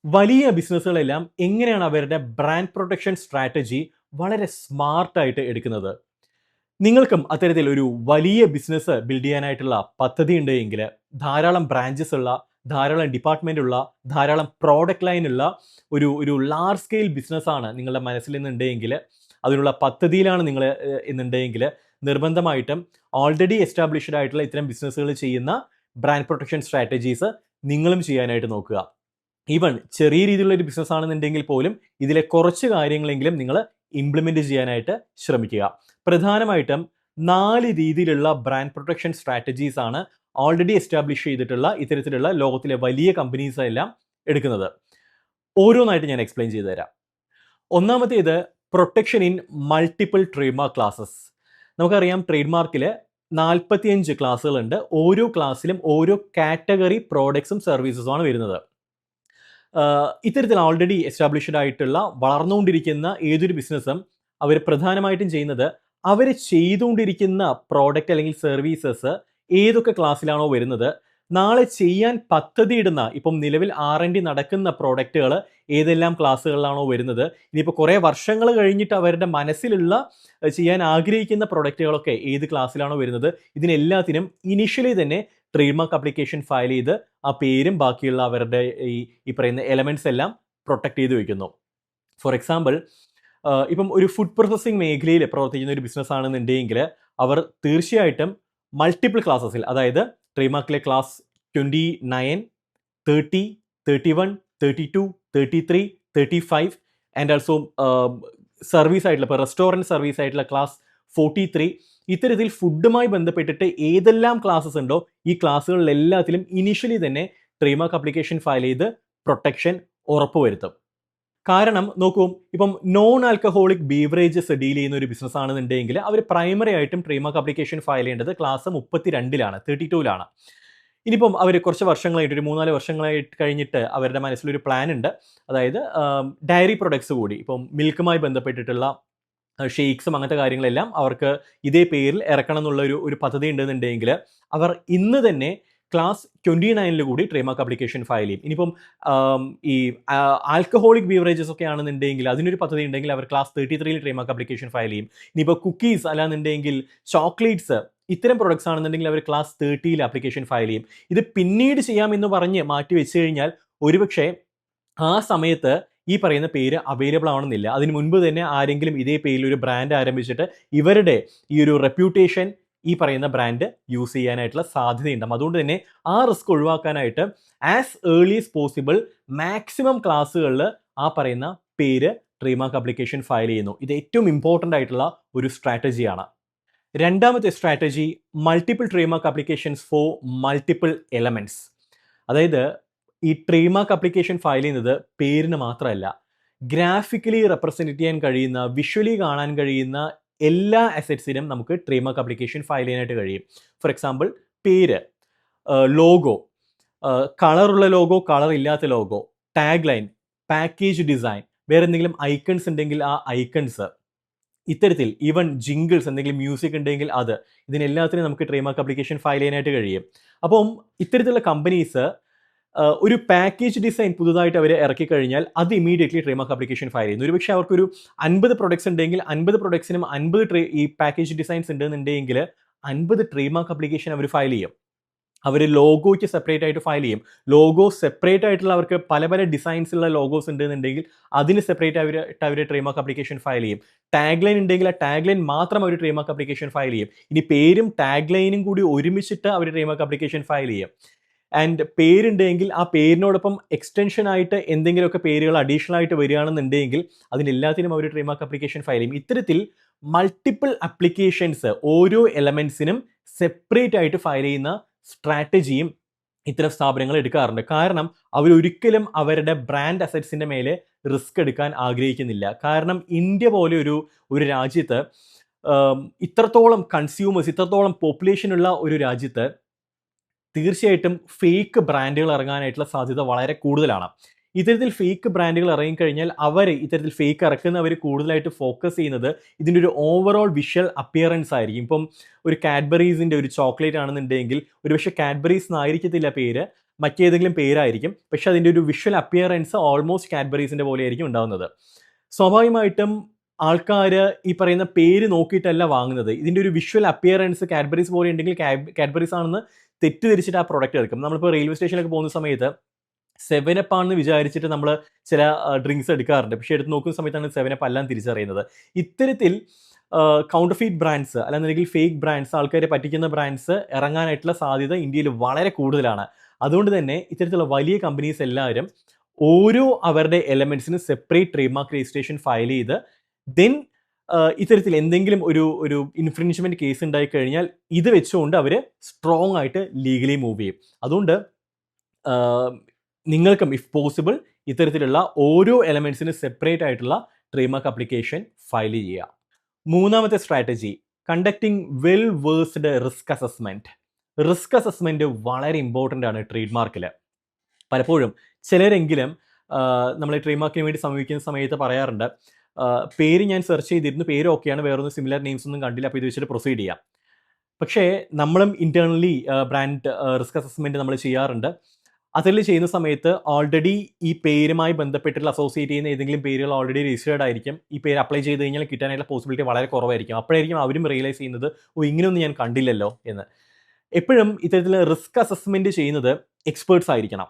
വലിയ ബിസിനസ്സുകളെല്ലാം എങ്ങനെയാണ് അവരുടെ ബ്രാൻഡ് പ്രൊട്ടക്ഷൻ സ്ട്രാറ്റജി വളരെ സ്മാർട്ടായിട്ട് എടുക്കുന്നത്? നിങ്ങൾക്കും അത്തരത്തിൽ ഒരു വലിയ ബിസിനസ് ബിൽഡ് ചെയ്യാനായിട്ടുള്ള പദ്ധതി ഉണ്ട് എങ്കിൽ, ധാരാളം ബ്രാഞ്ചസ് ഉള്ള, ധാരാളം ഡിപ്പാർട്ട്മെന്റ് ഉള്ള, ധാരാളം പ്രോഡക്റ്റ് ലൈൻ ഉള്ള ഒരു ലാർജ് സ്കെയിൽ ബിസിനസ്സാണ് നിങ്ങളുടെ മനസ്സിൽ നിന്നുണ്ടെങ്കിൽ, അതിനുള്ള പദ്ധതിയിലാണ് നിങ്ങൾ എന്നുണ്ടെങ്കിൽ, നിർബന്ധമായിട്ടും ഓൾറെഡി എസ്റ്റാബ്ലിഷ്ഡ് ആയിട്ടുള്ള ഇത്തരം ബിസിനസ്സുകൾ ചെയ്യുന്ന ബ്രാൻഡ് പ്രൊട്ടക്ഷൻ സ്ട്രാറ്റജീസ് നിങ്ങളും ചെയ്യാനായിട്ട് നോക്കുക. ഈവൻ ചെറിയ രീതിയിലുള്ള ഒരു ബിസിനസ് ആണെന്നുണ്ടെങ്കിൽ പോലും ഇതിലെ കുറച്ച് കാര്യങ്ങളെങ്കിലും നിങ്ങൾ ഇംപ്ലിമെന്റ് ചെയ്യാനായിട്ട് ശ്രമിക്കുക. പ്രധാനമായിട്ടും 4 രീതിയിലുള്ള ബ്രാൻഡ് പ്രൊട്ടക്ഷൻ സ്ട്രാറ്റജീസ് ആണ് ഓൾറെഡി എസ്റ്റാബ്ലിഷ് ചെയ്തിട്ടുള്ള ഇത്തരത്തിലുള്ള ലോകത്തിലെ വലിയ കമ്പനീസ് എല്ലാം എടുക്കുന്നത്. ഓരോന്നായിട്ട് ഞാൻ എക്സ്പ്ലെയിൻ ചെയ്തു തരാം. ഒന്നാമത്തേത് protection in multiple trade mark classes. നമുക്കറിയാം ട്രേഡ് മാർക്കിൽ 45 ക്ലാസ്സുകളുണ്ട്. ഓരോ ക്ലാസ്സിലും ഓരോ കാറ്റഗറി പ്രോഡക്ട്സും സർവീസസുമാണ് വരുന്നത്. ഇത്തരത്തിൽ ഓൾറെഡി എസ്റ്റാബ്ലിഷ്ഡ് ആയിട്ടുള്ള വളർന്നുകൊണ്ടിരിക്കുന്ന ഏതൊരു ബിസിനസ്സും അവർ പ്രധാനമായിട്ടും ചെയ്യുന്നത്, അവർ ചെയ്തുകൊണ്ടിരിക്കുന്ന പ്രോഡക്റ്റ് അല്ലെങ്കിൽ സർവീസസ് ഏതൊക്കെ ക്ലാസ്സിലാണോ വരുന്നത്, നാളെ ചെയ്യാൻ പദ്ധതിയിടുന്ന, ഇപ്പം നിലവിൽ R&D നടക്കുന്ന പ്രോഡക്റ്റുകൾ ഏതെല്ലാം ക്ലാസ്സുകളിലാണോ വരുന്നത്, ഇനിയിപ്പോൾ കുറേ വർഷങ്ങൾ കഴിഞ്ഞിട്ട് അവരുടെ മനസ്സിലുള്ള ചെയ്യാൻ ആഗ്രഹിക്കുന്ന പ്രൊഡക്റ്റുകളൊക്കെ ഏത് ക്ലാസ്സിലാണോ വരുന്നത്, ഇതിനെല്ലാത്തിനും ഇനിഷ്യലി തന്നെ ട്രേഡ് മാർക്ക് ആപ്ലിക്കേഷൻ ഫയൽ ചെയ്ത് ആ പേരും ബാക്കിയുള്ള അവരുടെ ഈ പറയുന്ന എലമെന്റ്സ് എല്ലാം പ്രൊട്ടക്ട് ചെയ്ത് വയ്ക്കുന്നു. ഫോർ എക്സാമ്പിൾ, ഇപ്പം ഒരു ഫുഡ് പ്രോസസ്സിംഗ് മേഖലയിൽ പ്രവർത്തിക്കുന്ന ഒരു ബിസിനസ് ആണെന്നുണ്ടെങ്കിൽ അവർ തീർച്ചയായിട്ടും മൾട്ടിപ്പിൾ ക്ലാസ്സസിൽ, അതായത് ട്രേഡ് മാർക്കിലെ ക്ലാസ് 29, 30, 31, 32, 33, 35 ആൻഡ് ആൾസോ സർവീസ് ആയിട്ടുള്ള, ഇപ്പോൾ റെസ്റ്റോറൻറ്റ് സർവീസ് ആയിട്ടുള്ള ക്ലാസ് 43, ഇത്തരത്തിൽ ഫുഡുമായി ബന്ധപ്പെട്ടിട്ട് ഏതെല്ലാം ക്ലാസ്സസ് ഉണ്ടോ ഈ ക്ലാസ്സുകളിലെല്ലാത്തിലും ഇനീഷ്യലി തന്നെ ട്രേഡ് മാർക്ക് ആപ്ലിക്കേഷൻ ഫയൽ ചെയ്ത് പ്രൊട്ടക്ഷൻ ഉറപ്പുവരുത്തും. കാരണം നോക്കൂ, ഇപ്പം നോൺ ആൽക്കഹോളിക് ബീവറേജസ് ഡീൽ ചെയ്യുന്ന ഒരു ബിസിനസ് ആണെന്നുണ്ടെങ്കിൽ അവർ പ്രൈമറി ആയിട്ടും ട്രേഡ് മാർക്ക് ആപ്ലിക്കേഷൻ ഫയൽ ചെയ്യേണ്ടത് ക്ലാസ് 32-ലാണ്, 32-ലാണ്. ഇനിയിപ്പം അവർ കുറച്ച് വർഷങ്ങളായിട്ട്, ഒരു 3-4 വർഷങ്ങളായിട്ട് കഴിഞ്ഞിട്ട് അവരുടെ മനസ്സിലൊരു പ്ലാൻ ഉണ്ട്. അതായത് ഡയറി പ്രൊഡക്ട്സ് കൂടി, ഇപ്പം മിൽക്കുമായി ബന്ധപ്പെട്ടിട്ടുള്ള ഷെയ്ക്സും അങ്ങനത്തെ കാര്യങ്ങളെല്ലാം അവർക്ക് ഇതേ പേരിൽ ഇറക്കണം എന്നുള്ള ഒരു പദ്ധതി ഉണ്ടെന്നുണ്ടെങ്കിൽ അവർ ഇന്ന് തന്നെ ക്ലാസ് 29 കൂടി ട്രേഡ് മാർക്ക് ആപ്ലിക്കേഷൻ ഫയൽ ചെയ്യും. ഇനിയിപ്പം ഈ ആൽക്കഹോളിക് ബീവറേജസ് ഒക്കെ ആണെന്നുണ്ടെങ്കിൽ അതിനൊരു പദ്ധതി ഉണ്ടെങ്കിൽ അവർ class 33 trade mark application file ചെയ്യും. ഇനിയിപ്പോൾ കുക്കീസ് അല്ലാന്നുണ്ടെങ്കിൽ ചോക്ലേറ്റ്സ്, ഇത്തരം പ്രൊഡക്ട്സ് ആണെന്നുണ്ടെങ്കിൽ അവർ ക്ലാസ് 30 ആപ്ലിക്കേഷൻ ഫയൽ ചെയ്യും. ഇത് പിന്നീട് ചെയ്യാമെന്ന് പറഞ്ഞ് മാറ്റി വെച്ച് കഴിഞ്ഞാൽ ഒരുപക്ഷെ ആ സമയത്ത് ഈ പറയുന്ന പേര് അവൈലബിൾ ആവണമെന്നില്ല. അതിന് മുൻപ് തന്നെ ആരെങ്കിലും ഇതേ പേരിൽ ഒരു ബ്രാൻഡ് ആരംഭിച്ചിട്ട് ഇവരുടെ ഈ ഒരു റെപ്യൂട്ടേഷൻ ഈ പറയുന്ന ബ്രാൻഡ് യൂസ് ചെയ്യാനായിട്ടുള്ള സാധ്യതയുണ്ടാകും. അതുകൊണ്ട് തന്നെ ആ റിസ്ക് ഒഴിവാക്കാനായിട്ട് as early as possible maximum ക്ലാസ്സുകളിൽ ആ പറയുന്ന പേര് ട്രേഡ് മാർക്ക് ആപ്ലിക്കേഷൻ ഫയൽ ചെയ്യുന്നു. ഇത് ഏറ്റവും ഇമ്പോർട്ടൻ്റ് ആയിട്ടുള്ള ഒരു സ്ട്രാറ്റജിയാണ്. രണ്ടാമത്തെ strategy, multiple trademark applications for multiple elements. അതായത് ഈ ട്രേഡ് മാർക്ക് ആപ്ലിക്കേഷൻ ഫയൽ ചെയ്യുന്നത് പേരിന് മാത്രമല്ല, ഗ്രാഫിക്കലി റെപ്രസെൻറ്റ് ചെയ്യാൻ കഴിയുന്ന, വിഷ്വലി കാണാൻ കഴിയുന്ന എല്ലാ അസറ്റ്സിനും നമുക്ക് ട്രേഡ് മാർക്ക് ആപ്ലിക്കേഷൻ ഫയൽ ചെയ്യാനായിട്ട് കഴിയും. ഫോർ എക്സാമ്പിൾ, പേര്, ലോഗോ, കളറുള്ള ലോഗോ, കളർ ഇല്ലാത്ത logo, tag line, package design, വേറെ എന്തെങ്കിലും ഐക്കൺസ് ഉണ്ടെങ്കിൽ ആ ഐക്കൺസ്, ഇത്തരത്തിൽ ഈവൻ ജിംഗിൾസ്, എന്തെങ്കിലും മ്യൂസിക് ഉണ്ടെങ്കിൽ അത്, ഇതിനെല്ലാത്തിനും നമുക്ക് ട്രേഡ് മാർക്ക് ആപ്ലിക്കേഷൻ ഫയൽ ചെയ്യാനായിട്ട് കഴിയും. അപ്പം ഇത്തരത്തിലുള്ള കമ്പനീസ് ഒരു പാക്കേജ് ഡിസൈൻ പുതുതായിട്ട് അവർ ഇറക്കി കഴിഞ്ഞാൽ അത് immediately trade mark application file ചെയ്യുന്നു. ഒരുപക്ഷെ അവർക്കൊരു 50 പ്രൊഡക്ട്സ് ഉണ്ടെങ്കിൽ 50 പ്രൊഡക്ട്സിനും 50 ഈ പാക്കേജ് ഡിസൈൻസ് ഉണ്ടെന്നുണ്ടെങ്കിൽ 50 ട്രേഡ് മാർക്ക് ആപ്ലിക്കേഷൻ അവർ ഫയൽ ചെയ്യും. അവർ ലോഗോയ്ക്ക് സെപ്പറേറ്റ് ആയിട്ട് ഫയൽ ചെയ്യും. ലോഗോ സെപ്പറേറ്റ് ആയിട്ടുള്ള അവർക്ക് പല പല ഡിസൈൻസ് ഉള്ള ലോഗോസ് ഉണ്ടെന്നുണ്ടെങ്കിൽ അതിന് സെപ്പറേറ്റ് അവർ ട്രേഡ് മാർക്ക് ആപ്ലിക്കേഷൻ ഫയൽ ചെയ്യും. ടാഗ് ലൈൻ ഉണ്ടെങ്കിൽ ആ ടാഗ് ലൈൻ മാത്രം അവർ ട്രേഡ് മാർക്ക് ആപ്ലിക്കേഷൻ ഫയൽ ചെയ്യും. ഇനി പേരും ടാഗ് ലൈനും കൂടി ഒരുമിച്ചിട്ട് അവർ ട്രേഡ് മാർക്ക് ആപ്ലിക്കേഷൻ ഫയൽ ചെയ്യും. ആൻഡ് പേരുണ്ടെങ്കിൽ ആ പേരിനോടൊപ്പം എക്സ്റ്റൻഷൻ ആയിട്ട് എന്തെങ്കിലുമൊക്കെ പേരുകൾ അഡീഷണൽ ആയിട്ട് വരികയാണെന്നുണ്ടെങ്കിൽ അതിനെല്ലാത്തിനും അവർ ട്രേഡ് മാർക്ക് ആപ്ലിക്കേഷൻ ഫയൽ ചെയ്യും. ഇത്തരത്തിൽ മൾട്ടിപ്പിൾ ആപ്ലിക്കേഷൻസ് ഓരോ എലമെന്റ്സിനും സെപ്പറേറ്റ് ആയിട്ട് ഫയൽ ചെയ്യുന്ന സ്ട്രാറ്റജിയും ഇത്തരം സ്ഥാപനങ്ങൾ എടുക്കാറുണ്ട്. കാരണം അവരൊരിക്കലും അവരുടെ ബ്രാൻഡ് അസറ്റ്സിൻ്റെ മേലെ റിസ്ക് എടുക്കാൻ ആഗ്രഹിക്കുന്നില്ല. കാരണം ഇന്ത്യ പോലെ ഒരു രാജ്യത്ത്, ഇത്രത്തോളം കൺസ്യൂമേഴ്സ്, ഇത്രത്തോളം പോപ്പുലേഷൻ ഉള്ള ഒരു രാജ്യത്ത് തീർച്ചയായിട്ടും ഫേക്ക് ബ്രാൻഡുകൾ ഇറങ്ങാനായിട്ടുള്ള സാധ്യത വളരെ കൂടുതലാണ്. ഇത്തരത്തിൽ ഫേക്ക് ബ്രാൻഡുകൾ ഇറങ്ങിക്കഴിഞ്ഞാൽ ഇത്തരത്തിൽ ഫേക്ക് ഇറക്കുന്നവർ കൂടുതലായിട്ട് ഫോക്കസ് ചെയ്യുന്നത് ഇതിൻ്റെ ഒരു ഓവറോൾ വിഷ്വൽ അപ്പിയറൻസ് ആയിരിക്കും. ഇപ്പം ഒരു കാഡ്ബറീസിൻ്റെ ഒരു ചോക്ലേറ്റ് ആണെന്നുണ്ടെങ്കിൽ ഒരുപക്ഷെ കാഡ്ബറീസ് എന്നായിരിക്കത്തില്ല പേര്, മറ്റേതെങ്കിലും പേരായിരിക്കും, പക്ഷെ അതിൻ്റെ ഒരു വിഷ്വൽ അപ്പിയറൻസ് ഓൾമോസ്റ്റ് കാഡ്ബറീസിൻ്റെ പോലെ ആയിരിക്കും ഉണ്ടാകുന്നത്. സ്വാഭാവികമായിട്ടും ആൾക്കാർ ഈ പറയുന്ന പേര് നോക്കിയിട്ടല്ല വാങ്ങുന്നത്. ഇതിൻ്റെ ഒരു വിഷ്വൽ അപ്പിയറൻസ് കാഡ്ബറീസ് പോലെ ഉണ്ടെങ്കിൽ കാഡ്ബറീസ് ആണെന്ന് തെറ്റിദ്ധരിച്ചിട്ട് ആ പ്രൊഡക്റ്റ് എടുക്കും. നമ്മളിപ്പോൾ റെയിൽവേ സ്റ്റേഷനിലൊക്കെ പോകുന്ന സമയത്ത് 7up ആണെന്ന് വിചാരിച്ചിട്ട് നമ്മൾ ചില ഡ്രിങ്ക്സ് എടുക്കാറുണ്ട്. പക്ഷേ എടുത്ത് നോക്കുന്ന സമയത്താണ് 7up എല്ലാം തിരിച്ചറിയുന്നത്. ഇത്തരത്തിൽ കൗണ്ടർഫീറ്റ് ബ്രാൻഡ്സ് അല്ലെന്നുണ്ടെങ്കിൽ ഫേക്ക് ബ്രാൻഡ്സ്, ആൾക്കാരെ പറ്റിക്കുന്ന ബ്രാൻഡ്സ് ഇറങ്ങാനായിട്ടുള്ള സാധ്യത ഇന്ത്യയിൽ വളരെ കൂടുതലാണ്. അതുകൊണ്ട് തന്നെ ഇത്തരത്തിലുള്ള വലിയ കമ്പനീസ് എല്ലാവരും ഓരോ അവരുടെ എലമെന്റ്സിന് separate trade mark registration file ചെയ്ത് ദെൻ ഇത്തരത്തിൽ എന്തെങ്കിലും ഒരു ഇൻഫ്രിഞ്ച്മെന്റ് കേസ് ഉണ്ടായി കഴിഞ്ഞാൽ ഇത് വെച്ചുകൊണ്ട് അവർ സ്ട്രോങ് ആയിട്ട് ലീഗലി മൂവ് ചെയ്യും. അതുകൊണ്ട് നിങ്ങൾക്കും ഇഫ് പോസിബിൾ ഇത്തരത്തിലുള്ള ഓരോ എലമെന്റ്സിന് സെപ്പറേറ്റ് ആയിട്ടുള്ള ട്രേഡ് മാർക്ക് അപ്ലിക്കേഷൻ ഫയൽ ചെയ്യുക. മൂന്നാമത്തെ strategy, conducting well versed risk assessment. Risk assessment വളരെ ഇമ്പോർട്ടൻ്റ് ആണ് ട്രേഡ് മാർക്കിൽ. പലപ്പോഴും ചിലരെങ്കിലും നമ്മൾ ട്രേഡ് മാർക്കിന് വേണ്ടി സമീപിക്കുന്ന സമയത്ത് പറയാറുണ്ട്, പേര് ഞാൻ സെർച്ച് ചെയ്തിരുന്നു, പേര് ഓക്കെയാണ്, വേറൊന്നും സിമിലർ നെയിംസ് ഒന്നും കണ്ടില്ല, അപ്പോൾ ഇത് വെച്ചിട്ട് പ്രൊസീഡ് ചെയ്യാം. പക്ഷേ നമ്മളും ഇന്റേണലി ബ്രാൻഡ് റിസ്ക് അസസ്മെന്റ് നമ്മൾ ചെയ്യാറുണ്ട്. അതിൽ ചെയ്യുന്ന സമയത്ത് ഓൾറെഡി ഈ പേരുമായി ബന്ധപ്പെട്ടുള്ള അസോസിയേറ്റ് ചെയ്യുന്ന ഏതെങ്കിലും പേരുകൾ ഓൾറെഡി രജിസ്റ്റേർഡ് ആയിരിക്കും. ഈ പേര് അപ്ലൈ ചെയ്ത് കഴിഞ്ഞാൽ കിട്ടാനായിട്ടുള്ള പോസിബിലിറ്റി വളരെ കുറവായിരിക്കും. അപ്പോഴായിരിക്കും അവരും റിയലൈസ് ചെയ്യുന്നത്, ഇങ്ങനെയൊന്നും ഞാൻ കണ്ടില്ലല്ലോ എന്ന്. എപ്പോഴും ഇത്തരത്തിൽ റിസ്ക് അസസ്മെന്റ് ചെയ്യുന്നത് എക്സ്പേർട്സ് ആയിരിക്കണം.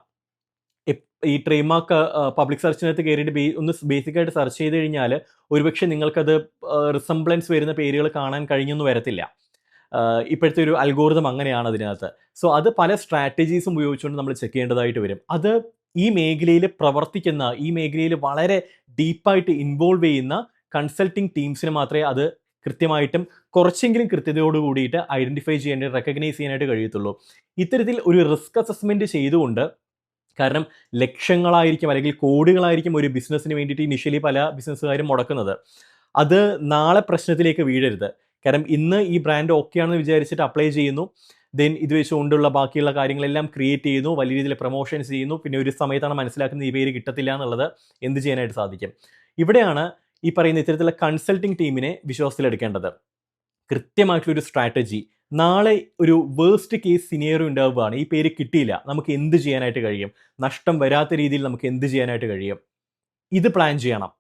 ഈ ട്രേഡ് മാർക്ക് പബ്ലിക് സെർച്ചിനകത്ത് കയറിയിട്ട് ഒന്ന് ബേസിക്കായിട്ട് സെർച്ച് ചെയ്ത് കഴിഞ്ഞാൽ ഒരുപക്ഷെ നിങ്ങൾക്കത് റിസംബ്ലൻസ് വരുന്ന പേരുകൾ കാണാൻ കഴിഞ്ഞൊന്നും വരത്തില്ല. ഇപ്പോഴത്തെ ഒരു അൽഗോരിതം അങ്ങനെയാണ് അതിനകത്ത്. സോ അത് പല സ്ട്രാറ്റജീസും ഉപയോഗിച്ചുകൊണ്ട് നമ്മൾ ചെക്ക് ചെയ്യേണ്ടതായിട്ട് വരും. അത് ഈ മേഖലയിൽ പ്രവർത്തിക്കുന്ന, ഈ മേഖലയിൽ വളരെ ഡീപ്പായിട്ട് ഇൻവോൾവ് ചെയ്യുന്ന കൺസൾട്ടിങ് ടീംസിന് മാത്രമേ അത് കൃത്യമായിട്ടും കുറച്ചെങ്കിലും കൃത്യതയോട് കൂടിയിട്ട് ഐഡൻറ്റിഫൈ ചെയ്യാനായിട്ട്, റെക്കഗ്നൈസ് ചെയ്യാനായിട്ട് കഴിയത്തുള്ളൂ. ഇത്തരത്തിൽ ഒരു റിസ്ക് അസസ്മെൻറ്റ് ചെയ്തുകൊണ്ട്, കാരണം ലക്ഷങ്ങളായിരിക്കും അല്ലെങ്കിൽ കോടികളായിരിക്കും ഒരു ബിസിനസ്സിന് വേണ്ടിയിട്ട് ഇനിഷ്യലി പല ബിസിനസ്സുകാരും മുടക്കുന്നത്. അത് നാളെ പ്രശ്നത്തിലേക്ക് വീഴരുത്. കാരണം ഇന്ന് ഈ ബ്രാൻഡ് ഓക്കെ ആണെന്ന് വിചാരിച്ചിട്ട് അപ്ലൈ ചെയ്യുന്നു, ദെൻ ഇത് വെച്ചുകൊണ്ടുള്ള ബാക്കിയുള്ള കാര്യങ്ങളെല്ലാം ക്രിയേറ്റ് ചെയ്യുന്നു, വലിയ രീതിയിൽ പ്രൊമോഷൻസ് ചെയ്യുന്നു, പിന്നെ ഒരു സമയത്താണ് മനസ്സിലാക്കുന്നത് ഈ പേര് കിട്ടത്തില്ല എന്നുള്ളത്. എന്ത് ചെയ്യാനായിട്ട് സാധിക്കും? ഇവിടെയാണ് ഈ പറയുന്ന ഇത്തരത്തിലുള്ള കൺസൾട്ടിങ് ടീമിനെ വിശ്വാസത്തിലെടുക്കേണ്ടത്. കൃത്യമായിട്ടുള്ളൊരു സ്ട്രാറ്റജി. നാളെ ഒരു വേഴ്സ്റ്റ് കേസ് സിനേറിയോ ഉണ്ടാവുകയാണ്, ഈ പേര് കിട്ടിയില്ല, നമുക്ക് എന്ത് ചെയ്യാനായിട്ട് കഴിയും? നഷ്ടം വരാത്ത രീതിയിൽ നമുക്ക് എന്ത് ചെയ്യാനായിട്ട് കഴിയും? ഇത് പ്ലാൻ ചെയ്യണം.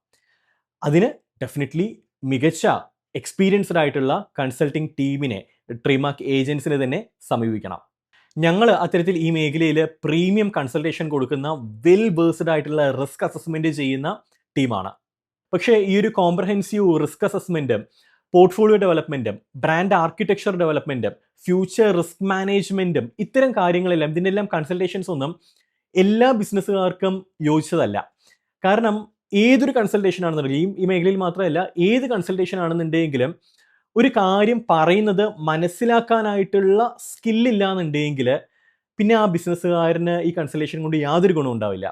അതിന് ഡെഫിനറ്റ്ലി മികച്ച എക്സ്പീരിയൻസ്ഡ് ആയിട്ടുള്ള കൺസൾട്ടിങ് ടീമിനെ, ട്രേഡ് മാർക്ക് ഏജൻസിനെ തന്നെ സമീപിക്കണം. ഞങ്ങൾ അത്തരത്തിൽ ഈ മേഖലയിൽ പ്രീമിയം കൺസൾട്ടേഷൻ കൊടുക്കുന്ന വെൽ വേഴ്സ്ഡ് ആയിട്ടുള്ള റിസ്ക് അസസ്മെന്റ് ചെയ്യുന്ന ടീമാണ്. പക്ഷേ ഈ ഒരു കോംപ്രഹെൻസീവ് റിസ്ക് അസസ്മെന്റും പോർട്ട്ഫോളിയോ ഡെവലപ്മെന്റും ബ്രാൻഡ് ആർക്കിടെക്ചർ ഡെവലപ്മെന്റും ഫ്യൂച്ചർ റിസ്ക് മാനേജ്മെന്റും ഇത്തരം കാര്യങ്ങളെല്ലാം, ഇതിൻ്റെ എല്ലാം കൺസൾട്ടേഷൻസ് ഒന്നും എല്ലാ ബിസിനസ്സുകാർക്കും യോജിച്ചതല്ല. കാരണം ഏതൊരു കൺസൾട്ടേഷൻ ആണെന്നുണ്ടെങ്കിലും, ഈ മേഖലയിൽ മാത്രമല്ല, ഏത് കൺസൾട്ടേഷൻ ആണെന്നുണ്ടെങ്കിലും ഒരു കാര്യം പറയുന്നത് മനസ്സിലാക്കാനായിട്ടുള്ള സ്കില്ലില്ല എന്നുണ്ടെങ്കിൽ പിന്നെ ആ ബിസിനസ്സുകാരന് ഈ കൺസൾട്ടേഷൻ കൊണ്ട് യാതൊരു ഗുണവും ഉണ്ടാവില്ല.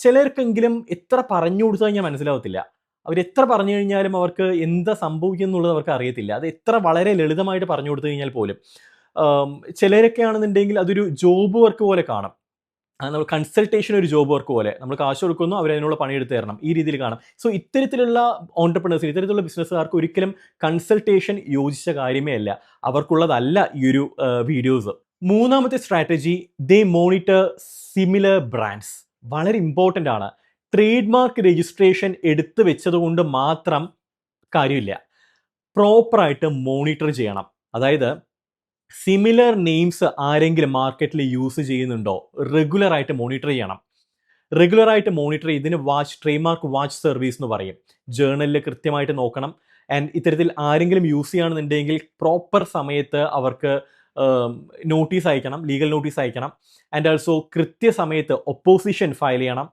ചിലർക്കെങ്കിലും എത്ര പറഞ്ഞു കൊടുത്തു കഴിഞ്ഞാൽ മനസ്സിലാവത്തില്ല. അവരെത്ര പറഞ്ഞു കഴിഞ്ഞാലും അവർക്ക് എന്താ സംഭവിക്കും എന്നുള്ളത് അവർക്ക് അറിയത്തില്ല. അത് എത്ര വളരെ ലളിതമായിട്ട് പറഞ്ഞു കൊടുത്തു കഴിഞ്ഞാൽ പോലും. ചിലരൊക്കെ ആണെന്നുണ്ടെങ്കിൽ അതൊരു ജോബ് വർക്ക് പോലെ കാണും. നമ്മൾ കൺസൾട്ടേഷൻ ഒരു ജോബ് വർക്ക് പോലെ, നമ്മൾ കാശ് കൊടുക്കുന്നു, അവരതിനുള്ള പണിയെടുത്ത് തരണം, ഈ രീതിയിൽ കാണാം. സോ ഇത്തരത്തിലുള്ള ഓൺടർപ്രണേഴ്സിന്, ഇത്തരത്തിലുള്ള ബിസിനസ്സുകാർക്ക് ഒരിക്കലും കൺസൾട്ടേഷൻ യോജിച്ച കാര്യമേ അല്ല, അവർക്കുള്ളതല്ല ഈ ഒരു വീഡിയോസ്. മൂന്നാമത്തെ സ്ട്രാറ്റജി, ദേ മോണിറ്റർ സിമിലർ ബ്രാൻഡ്സ്. വളരെ ഇമ്പോർട്ടൻ്റ് ആണ്. ട്രേഡ് മാർക്ക് രജിസ്ട്രേഷൻ എടുത്തു വെച്ചതുകൊണ്ട് മാത്രം കാര്യമില്ല, പ്രോപ്പറായിട്ട് മോണിറ്റർ ചെയ്യണം. അതായത് സിമിലർ നെയിംസ് ആരെങ്കിലും മാർക്കറ്റിൽ യൂസ് ചെയ്യുന്നുണ്ടോ, റെഗുലറായിട്ട് മോണിറ്റർ ചെയ്യണം. റെഗുലറായിട്ട് മോണിറ്റർ ഇതിന് ട്രേഡ് മാർക്ക് വാച്ച് സർവീസ് എന്ന് പറയും. ജേർണലിൽ കൃത്യമായിട്ട് നോക്കണം. ആൻഡ് ഇത്തരത്തിൽ ആരെങ്കിലും യൂസ് ചെയ്യുകയാണെന്നുണ്ടെങ്കിൽ പ്രോപ്പർ സമയത്ത് അവർക്ക് നോട്ടീസ് അയക്കണം, ലീഗൽ നോട്ടീസ് അയക്കണം. ആൻഡ് ഓൾസോ കൃത്യസമയത്ത് ഒപ്പോസിഷൻ ഫയൽ ചെയ്യണം,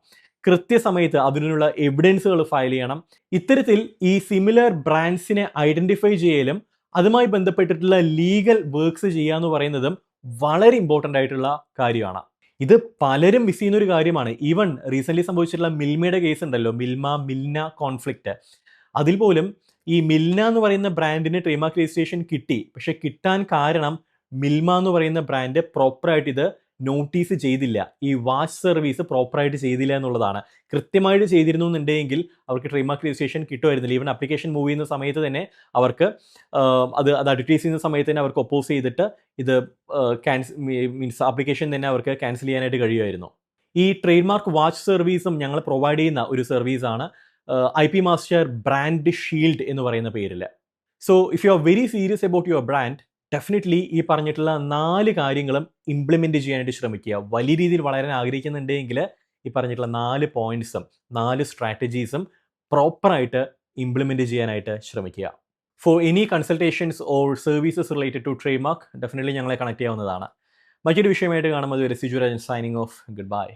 കൃത്യസമയത്ത് അതിനുള്ള എവിഡൻസുകൾ ഫയൽ ചെയ്യണം. ഇത്തരത്തിൽ ഈ സിമിലർ ബ്രാൻഡ്സിനെ ഐഡന്റിഫൈ ചെയ്യലും അതുമായി ബന്ധപ്പെട്ടിട്ടുള്ള ലീഗൽ വർക്ക്സ് ചെയ്യുക എന്ന് പറയുന്നതും വളരെ ഇമ്പോർട്ടൻ്റ് ആയിട്ടുള്ള കാര്യമാണ്. ഇത് പലരും മിസ് ചെയ്യുന്ന ഒരു കാര്യമാണ്. ഈവൻ റീസെൻ്റ്ലി സംഭവിച്ചിട്ടുള്ള മിൽമയുടെ കേസ് ഉണ്ടല്ലോ, മിൽന കോൺഫ്ലിക്റ്റ്. അതിൽ പോലും ഈ മിൽന എന്ന് പറയുന്ന ബ്രാൻഡിന് ട്രേഡ് മാർക്ക് രജിസ്ട്രേഷൻ കിട്ടി. പക്ഷെ കിട്ടാൻ കാരണം മിൽമ എന്ന് പറയുന്ന ബ്രാൻഡ് പ്രോപ്പറായിട്ട് ഇത് നോട്ടീസ് ചെയ്തില്ല, ഈ വാച്ച് സർവീസ് പ്രോപ്പറായിട്ട് ചെയ്തില്ല എന്നുള്ളതാണ്. കൃത്യമായിട്ട് ചെയ്തിരുന്നു എന്നുണ്ടെങ്കിൽ അവർക്ക് ട്രേഡ് മാർക്ക് രജിസ്ട്രേഷൻ കിട്ടുമായിരുന്നില്ല. ഈവൻ അപ്ലിക്കേഷൻ മൂവ് ചെയ്യുന്ന സമയത്ത് തന്നെ അവർക്ക് അത് അഡ്വർട്ടൈസ് ചെയ്യുന്ന സമയത്ത് തന്നെ അവർക്ക് ഒപ്പോസ് ചെയ്തിട്ട് ഇത് മീൻസ് ആപ്ലിക്കേഷൻ തന്നെ അവർക്ക് ക്യാൻസൽ ചെയ്യാനായിട്ട് കഴിയുമായിരുന്നു. ഈ ട്രേഡ് മാർക്ക് വാച്ച് സർവീസും ഞങ്ങൾ പ്രൊവൈഡ് ചെയ്യുന്ന ഒരു സർവീസാണ് IP മാസ്റ്റർ ബ്രാൻഡ് ഷീൽഡ് എന്ന് പറയുന്ന പേരിൽ. So if you are very serious about your brand, definitely ഈ പറഞ്ഞിട്ടുള്ള 4 കാര്യങ്ങളും ഇംപ്ലിമെൻറ്റ് ചെയ്യാനായിട്ട് ശ്രമിക്കുക. വലിയ രീതിയിൽ വളരാൻ ആഗ്രഹിക്കുന്നുണ്ടെങ്കിൽ ഈ പറഞ്ഞിട്ടുള്ള 4 പോയിന്റ്സും 4 സ്ട്രാറ്റജീസും പ്രോപ്പറായിട്ട് ഇംപ്ലിമെൻറ്റ് ചെയ്യാനായിട്ട് ശ്രമിക്കുക. For any consultations or services related to trademark, definitely ഞങ്ങളെ കണക്ട് ചെയ്യാവുന്നതാണ്. മറ്റൊരു വിഷയമായിട്ട് കാണുമ്പോൾ Siju Rajan signing off. Good bye.